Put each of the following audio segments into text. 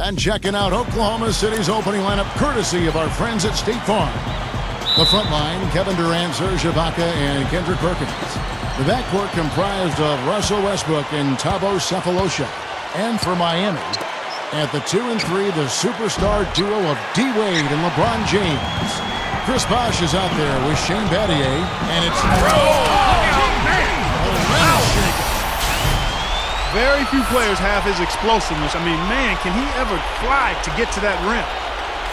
And checking out Oklahoma City's opening lineup courtesy of our friends at State Farm. The front line, Kevin Durant, Serge Ibaka, and Kendrick Perkins. The backcourt comprised of Russell Westbrook and Thabo Sefolosha. And for Miami, at the 2 and 3, the superstar duo of D-Wade and LeBron James. Chris Bosh is out there with Shane Battier, and it's... Very few players have his explosiveness. I mean, man, can he ever fly to get to that rim?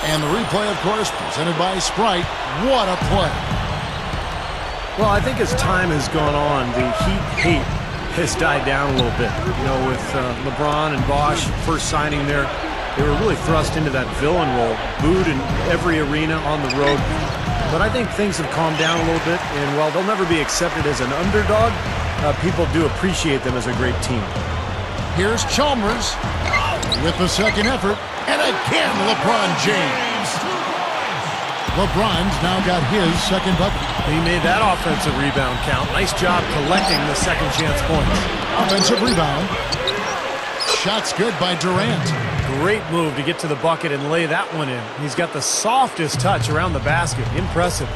And the replay, of course, presented by Sprite. What a play. Well, I think as time has gone on, the Heat hate has died down a little bit. You know, with LeBron and Bosh first signing there, they were really thrust into that villain role, booed in every arena on the road. But I think things have calmed down a little bit, and while they'll never be accepted as an underdog, people do appreciate them as a great team. Here's Chalmers with the second effort, and again LeBron James. LeBron's now got his second bucket. He made that offensive rebound count. Nice job collecting the second chance points. Offensive rebound. Shot's good by Durant. Great move to get to the bucket and lay that one in. He's got the softest touch around the basket. Impressive.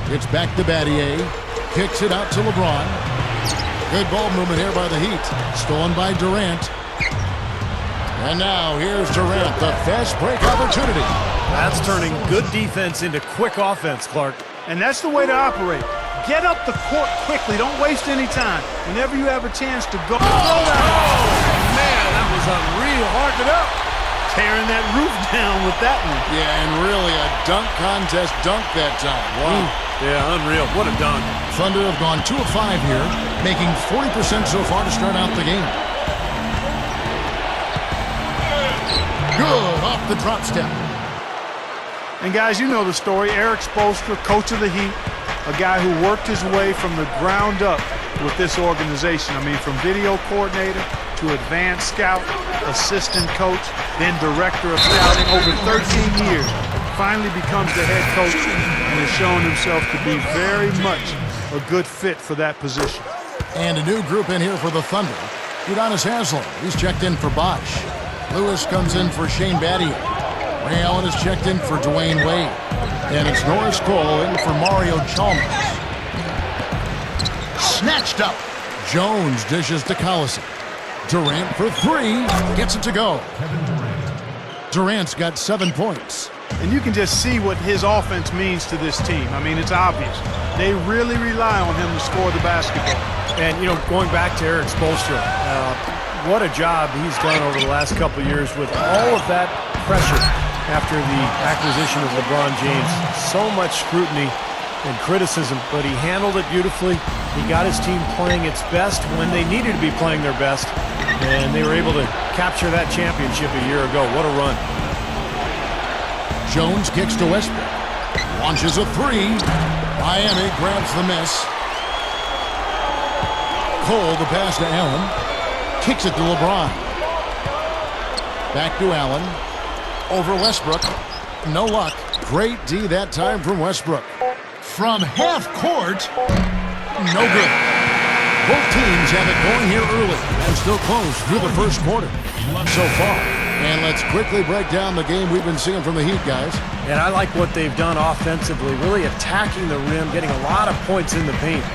It's back to Battier. Kicks it out to LeBron. Good ball movement here by the Heat. Stolen by Durant. And now here's Durant, the fast break opportunity. That's turning good defense into quick offense, Clark. And that's the way to operate. Get up the court quickly. Don't waste any time. Whenever you have a chance to go. Man, that was unreal. Hark it up. Tearing that roof down with that one. Yeah, and really a dunk contest dunk that time. Wow. Yeah, unreal. What a dunk. Thunder have gone 2 of 5 here, making 40% so far to start out the game. Good off the drop step. And guys, you know the story. Eric Spoelstra, coach of the Heat, a guy who worked his way from the ground up with this organization. I mean, from video coordinator to advanced scout, assistant coach, then director of scouting over 13 years. Finally becomes the head coach and has shown himself to be very much a good fit for that position. And a new group in here for the Thunder. Udonis Haslem, he's checked in for Bosh. Lewis comes in for Shane Battier. Ray Allen is checked in for Dwayne Wade. And it's Norris Cole in for Mario Chalmers. Snatched up. Jones dishes to Collison. Durant for 3. Gets it to go. Durant's got 7 points. And you can just see what his offense means to this team. I mean, it's obvious. They really rely on him to score the basketball. And, you know, going back to Eric Spoelstra, what a job he's done over the last couple of years with all of that pressure after the acquisition of LeBron James. So much scrutiny and criticism, but he handled it beautifully. He got his team playing its best when they needed to be playing their best, and they were able to capture that championship a year ago. What a run. Jones kicks to Westbrook. Launches a 3. Miami grabs the miss. Cole, the pass to Allen. Kicks it to LeBron. Back to Allen. Over Westbrook. No luck. Great D that time from Westbrook. From half court. No good. Both teams have it going here early and still close through the first quarter so far. And let's quickly break down the game we've been seeing from the Heat, guys. And I like what they've done offensively, really attacking the rim, getting a lot of points in the paint.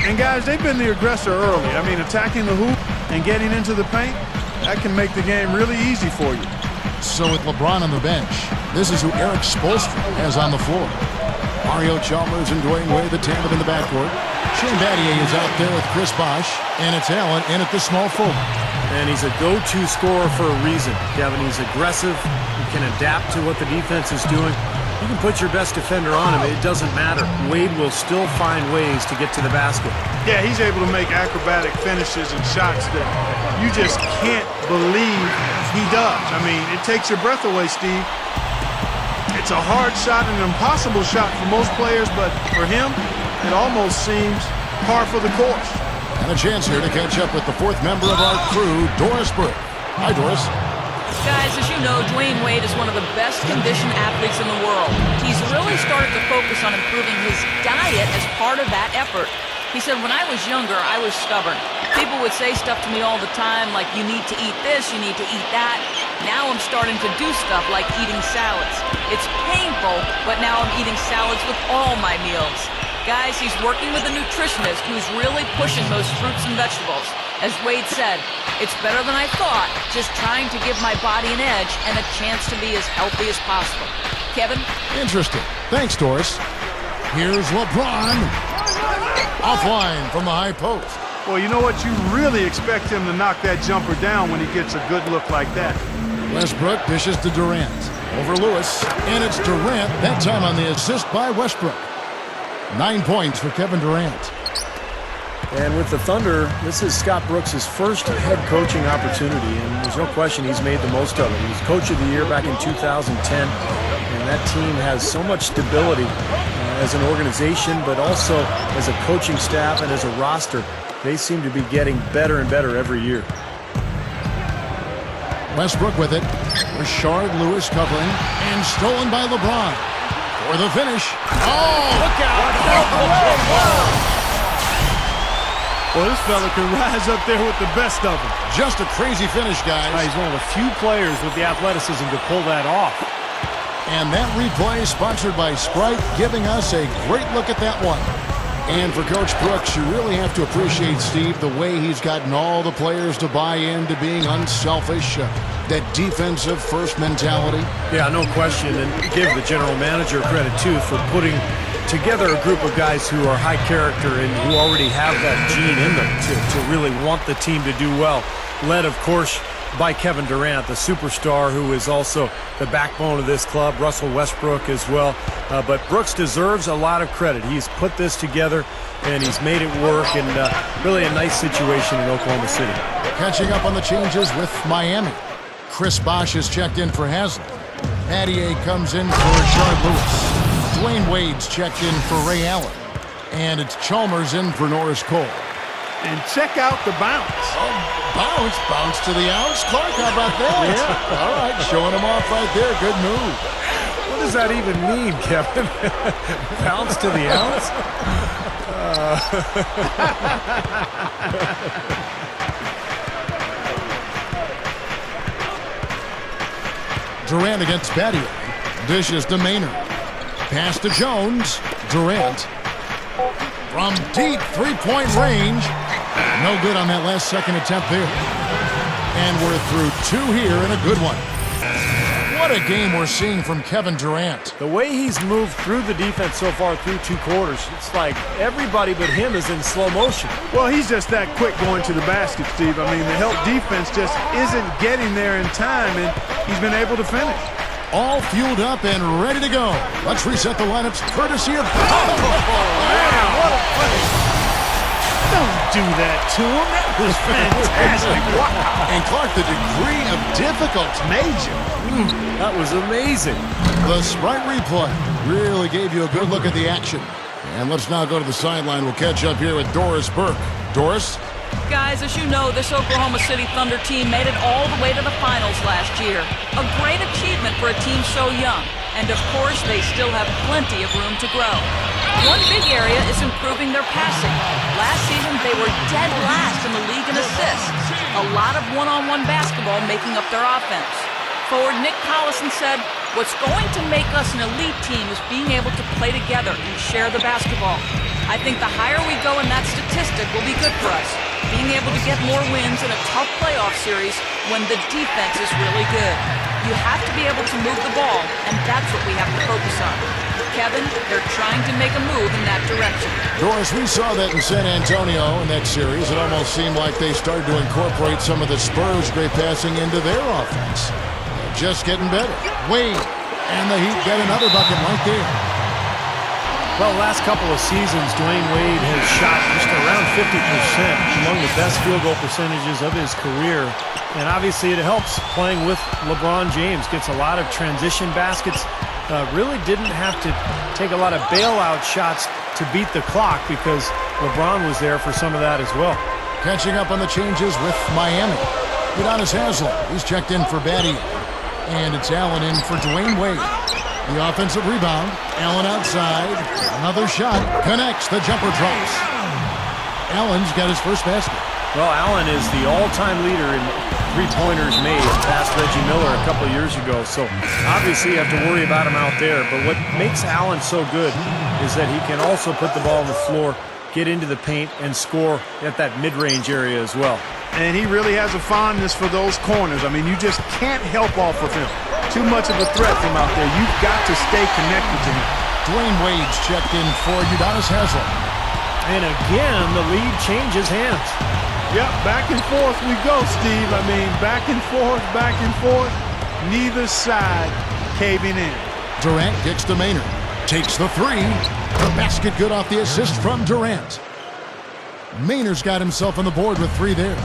And guys, they've been the aggressor early. I mean, attacking the hoop and getting into the paint, that can make the game really easy for you. So with LeBron on the bench, this is who Eric Spoelstra has on the floor. Mario Chalmers and Dwayne Wade, the tandem in the backcourt. Shane Battier is out there with Chris Bosh, and it's Allen in at the small forward. And he's a go-to scorer for a reason, Kevin. He's aggressive. He can adapt to what the defense is doing. You can put your best defender on him. It doesn't matter. Wade will still find ways to get to the basket. Yeah, he's able to make acrobatic finishes and shots that you just can't believe he does. I mean, it takes your breath away, Steve. It's a hard shot and an impossible shot for most players, but for him, it almost seems par for the course. And a chance here to catch up with the fourth member of our crew, Doris Burke. Hi, Doris. Guys, as you know, Dwayne Wade is one of the best conditioned athletes in the world. He's really started to focus on improving his diet as part of that effort. He said, when I was younger, I was stubborn. People would say stuff to me all the time like, you need to eat this, you need to eat that. Now I'm starting to do stuff like eating salads. It's painful, but now I'm eating salads with all my meals. Guys, he's working with a nutritionist who's really pushing those fruits and vegetables. As Wade said, it's better than I thought, just trying to give my body an edge and a chance to be as healthy as possible. Kevin? Interesting. Thanks, Doris. Here's LeBron. Offline from the high post. Well, you know what? You really expect him to knock that jumper down when he gets a good look like that. Westbrook dishes to Durant. Over Lewis. And it's Durant, that time on the assist by Westbrook. 9 points for Kevin Durant. And with the Thunder, this is Scott Brooks' first head coaching opportunity, and there's no question he's made the most of it. He was Coach of the Year back in 2010, and that team has so much stability as an organization, but also as a coaching staff and as a roster. They seem to be getting better and better every year. Westbrook with it. Rashard Lewis covering, and stolen by LeBron. For the finish. Oh! Look out! Well, this fella can rise up there with the best of them. Just a crazy finish, guys. He's one of the few players with the athleticism to pull that off. And that replay sponsored by Sprite, giving us a great look at that one. And for Coach Brooks, you really have to appreciate, Steve, the way he's gotten all the players to buy into being unselfish, that defensive first mentality. Yeah, no question. And give the general manager credit, too, for putting together a group of guys who are high character and who already have that gene in them to really want the team to do well. Led, of course, by Kevin Durant, the superstar who is also the backbone of this club, Russell Westbrook as well. But Brooks deserves a lot of credit. He's put this together and he's made it work, and really a nice situation in Oklahoma City. Catching up on the changes with Miami. Chris Bosh is checked in for Haslem. Mattier comes in for Rashard Lewis. Dwayne Wade's checked in for Ray Allen. And it's Chalmers in for Norris Cole. And check out the bounce. Oh, bounce to the ounce. Clark, how about that? Yeah. All right, showing him off right there. Good move. What does that even mean, Kevin? Bounce to the ounce? Durant against Battier. Dishes to Maynard. Pass to Jones. Durant. From deep three-point range. No good on that last second attempt there. And we're through two here and a good one. What a game we're seeing from Kevin Durant. The way he's moved through the defense so far through two quarters, it's like everybody but him is in slow motion. Well, he's just that quick going to the basket, Steve. I mean, the help defense just isn't getting there in time, and he's been able to finish. All fueled up and ready to go. Let's reset the lineups courtesy of... Man, what a play. Don't do that to him. That was fantastic. Wow. And Clark, the degree of difficulty. Major. That was amazing. The Sprite replay really gave you a good look at the action. And let's now go to the sideline. We'll catch up here with Doris Burke. Doris? Guys, as you know, this Oklahoma City Thunder team made it all the way to the finals last year. A great achievement for a team so young. And of course, they still have plenty of room to grow. One big area is improving their passing. Last season, they were dead last in the league in assists. A lot of one-on-one basketball making up their offense. Forward Nick Collison said, "What's going to make us an elite team is being able to play together and share the basketball. I think the higher we go in that statistic will be good for us, being able to get more wins in a tough playoff series when the defense is really good. You have to be able to move the ball, and that's what we have to focus on." Kevin, they're trying to make a move in that direction. Doris, we saw that in San Antonio in that series. It almost seemed like they started to incorporate some of the Spurs' great passing into their offense. Just getting better. Wade, and the Heat get another bucket right there. Well, last couple of seasons, Dwayne Wade has shot just around 50%, among the best field goal percentages of his career. And obviously it helps playing with LeBron James. Gets a lot of transition baskets. Really didn't have to take a lot of bailout shots to beat the clock because LeBron was there for some of that as well. Catching up on the changes with Miami. Udonis Haslem, he's checked in for Battier. And it's Allen in for Dwayne Wade. The offensive rebound. Allen outside. Another shot. Connects. The jumper drops. Allen's got his first basket. Well, Allen is the all-time leader in three-pointers made, past Reggie Miller a couple of years ago. So obviously you have to worry about him out there. But what makes Allen so good is that he can also put the ball on the floor, get into the paint, and score at that mid-range area as well. And he really has a fondness for those corners. I mean, you just can't help off of him. Too much of a threat from out there. You've got to stay connected to him. Dwayne Wade's checked in for Udonis Haslem. And again, the lead changes hands. Yep, back and forth we go, Steve. I mean, back and forth. Neither side caving in. Durant kicks to Maynard. Takes the three. The basket good off the assist from Durant. Maynard's got himself on the board with three there.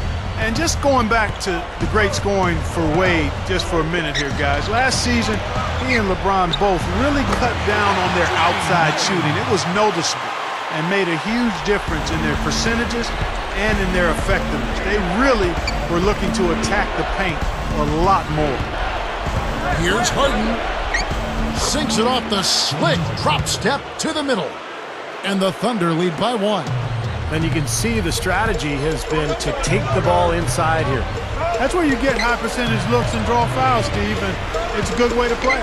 And just going back to the great scoring for Wade just for a minute here, guys. Last season, he and LeBron both really cut down on their outside shooting. It was noticeable and made a huge difference in their percentages and in their effectiveness. They really were looking to attack the paint a lot more. Here's Harden. Sinks it off the slick drop step to the middle. And the Thunder lead by one. And you can see the strategy has been to take the ball inside here. That's where you get high percentage looks and draw fouls, Steve, and it's a good way to play.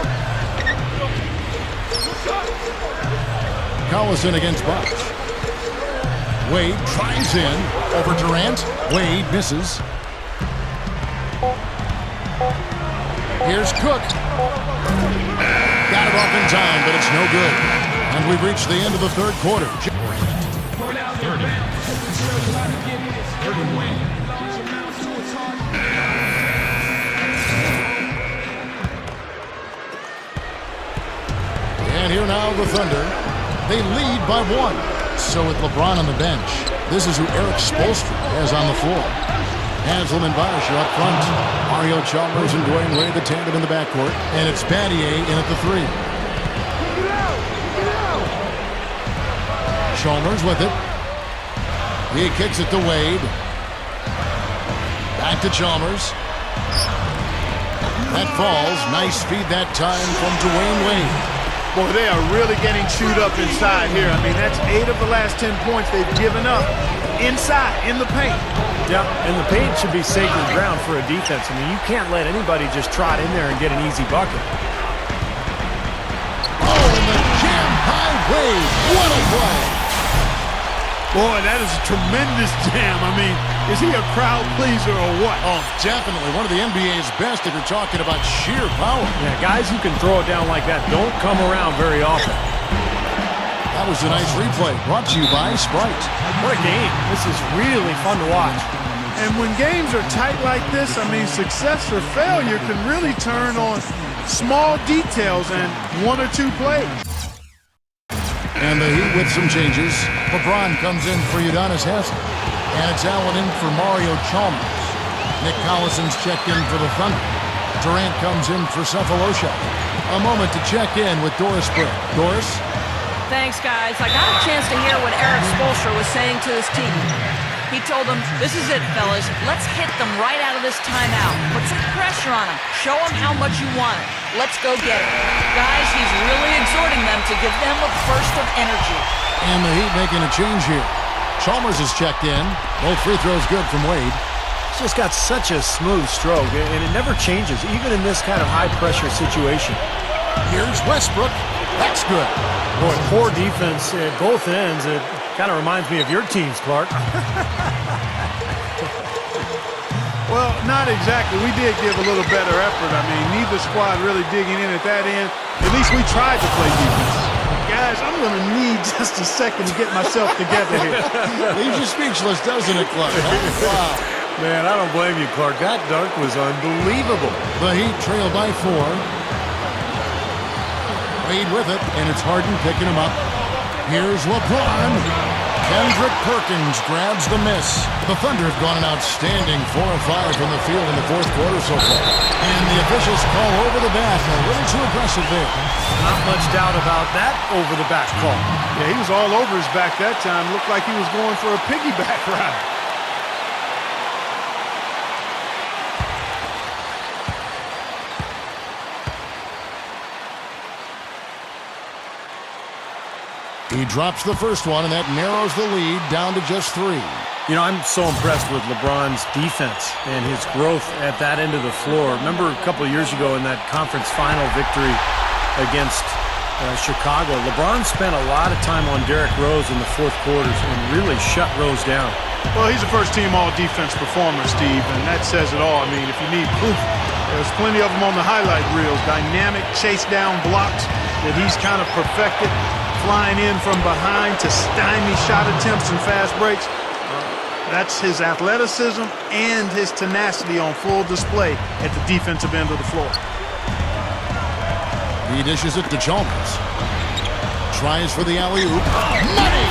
Collison against Bosch. Wade tries in over Durant. Wade misses. Here's Cook. Got it off in time, but it's no good. And we've reached the end of the third quarter. And here now the Thunder. They lead by one. So with LeBron on the bench, this is who Eric Spoelstra has on the floor. Haslem and Bosch are up front. Mario Chalmers and Dwayne Wade, the tandem in the backcourt. And it's Battier in at the three. Chalmers with it. He kicks it to Wade. Back to Chalmers. That falls. Nice feed that time from Dwayne Wade. Boy, they are really getting chewed up inside here. I mean, that's 8 of the last 10 points they've given up inside, in the paint. Yeah, and the paint should be sacred ground for a defense. I mean, you can't let anybody just trot in there and get an easy bucket. Oh, and the jam by Wade. What a play. Boy, that is a tremendous jam. I mean, is he a crowd pleaser or what? Oh, definitely. One of the NBA's best if you're talking about sheer power. Yeah, guys who can throw it down like that don't come around very often. That was a nice replay. Brought to you by Sprite. What a game. This is really fun to watch. And when games are tight like this, I mean, success or failure can really turn on small details and 1 or 2 plays. And the Heat with some changes. LeBron comes in for Udonis Haslem. And it's Allen in for Mario Chalmers. Nick Collison's checked in for the Thunder. Durant comes in for Cephalosha. A moment to check in with Doris Burke. Doris? Thanks, guys. I got a chance to hear what Eric Spoelstra was saying to his team. He told them, this is it, fellas. Let's hit them right out of this timeout. Put some pressure on them. Show them how much you want it. Let's go get it. Guys, he's really exhorting them to give them a burst of energy. And the Heat making a change here. Chalmers is checked in. Both free throws good from Wade. He's just got such a smooth stroke, and it never changes, even in this kind of high-pressure situation. Here's Westbrook. That's good. Boy, poor defense at both ends. It kind of reminds me of your teams, Clark. Well, not exactly. We did give a little better effort. I mean, neither squad really digging in at that end. At least we tried to play defense. Guys, I'm going to need just a second to get myself together here. Leaves you speechless, doesn't it, Clark? Wow. Man, I don't blame you, Clark. That dunk was unbelievable. The Heat trail by 4. Wade with it, and it's Harden picking him up. Here's LeBron. Kendrick Perkins grabs the miss. The Thunder have gone an outstanding 4 of 5 from the field in the fourth quarter so far. And the officials call over the bat. A little too aggressive there. Not much doubt about that over-the-back call. Yeah, he was all over his back that time. Looked like he was going for a piggyback ride. He drops the first one, and that narrows the lead down to just 3. You know, I'm so impressed with LeBron's defense and his growth at that end of the floor. Remember a couple of years ago in that conference final victory against Chicago, LeBron spent a lot of time on Derrick Rose in the fourth quarters and really shut Rose down. Well, he's a first-team all-defense performer, Steve, and that says it all. I mean, if you need proof, there's plenty of them on the highlight reels. Dynamic chase-down blocks that he's kind of perfected, flying in from behind to stymie shot attempts and fast breaks. That's his athleticism and his tenacity on full display at the defensive end of the floor. He dishes it to Chalmers. Tries for the alley-oop. Money!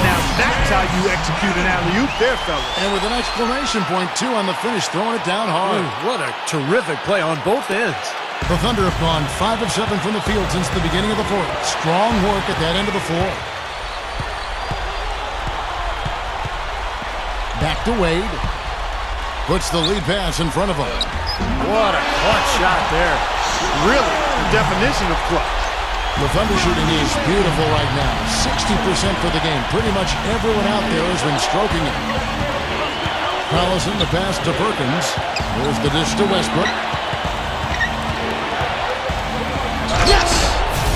Now that's how you execute an alley-oop there, fellas. And with an exclamation point, too, on the finish, throwing it down hard. What a terrific play on both ends. The Thunder have gone 5 of 7 from the field since the beginning of the fourth. Strong work at that end of the floor. Back to Wade. Puts the lead pass in front of him. What a clutch shot there. Really, the definition of clutch. The Thunder shooting is beautiful right now. 60% for the game. Pretty much everyone out there has been stroking it. Collison, the pass to Perkins. There's the dish to Westbrook. Yes!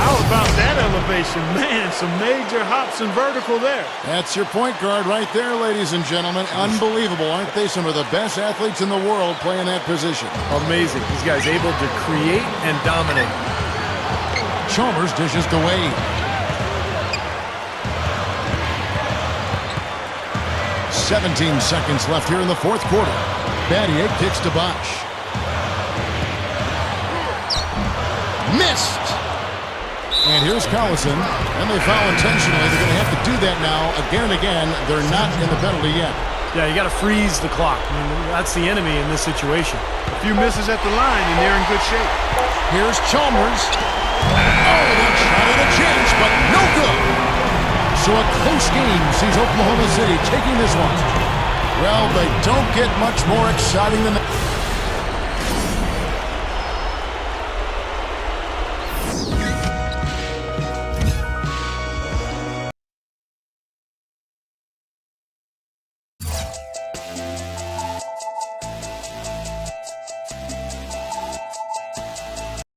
How about that elevation? Man, some major hops and vertical there. That's your point guard right there, ladies and gentlemen. Unbelievable, aren't they? Some of the best athletes in the world playing that position. Amazing. These guys able to create and dominate. Chalmers dishes to Wade. 17 seconds left here in the fourth quarter. Battier kicks to Bosch. Missed! And here's Collison, and they foul intentionally. They're going to have to do that now again and again. They're not in the penalty yet. Yeah, you got to freeze the clock. I mean, that's the enemy in this situation. A few misses at the line, and they're in good shape. Here's Chalmers. Oh, that shot had a chance, but no good. So a close game sees Oklahoma City taking this one. Well, they don't get much more exciting than that.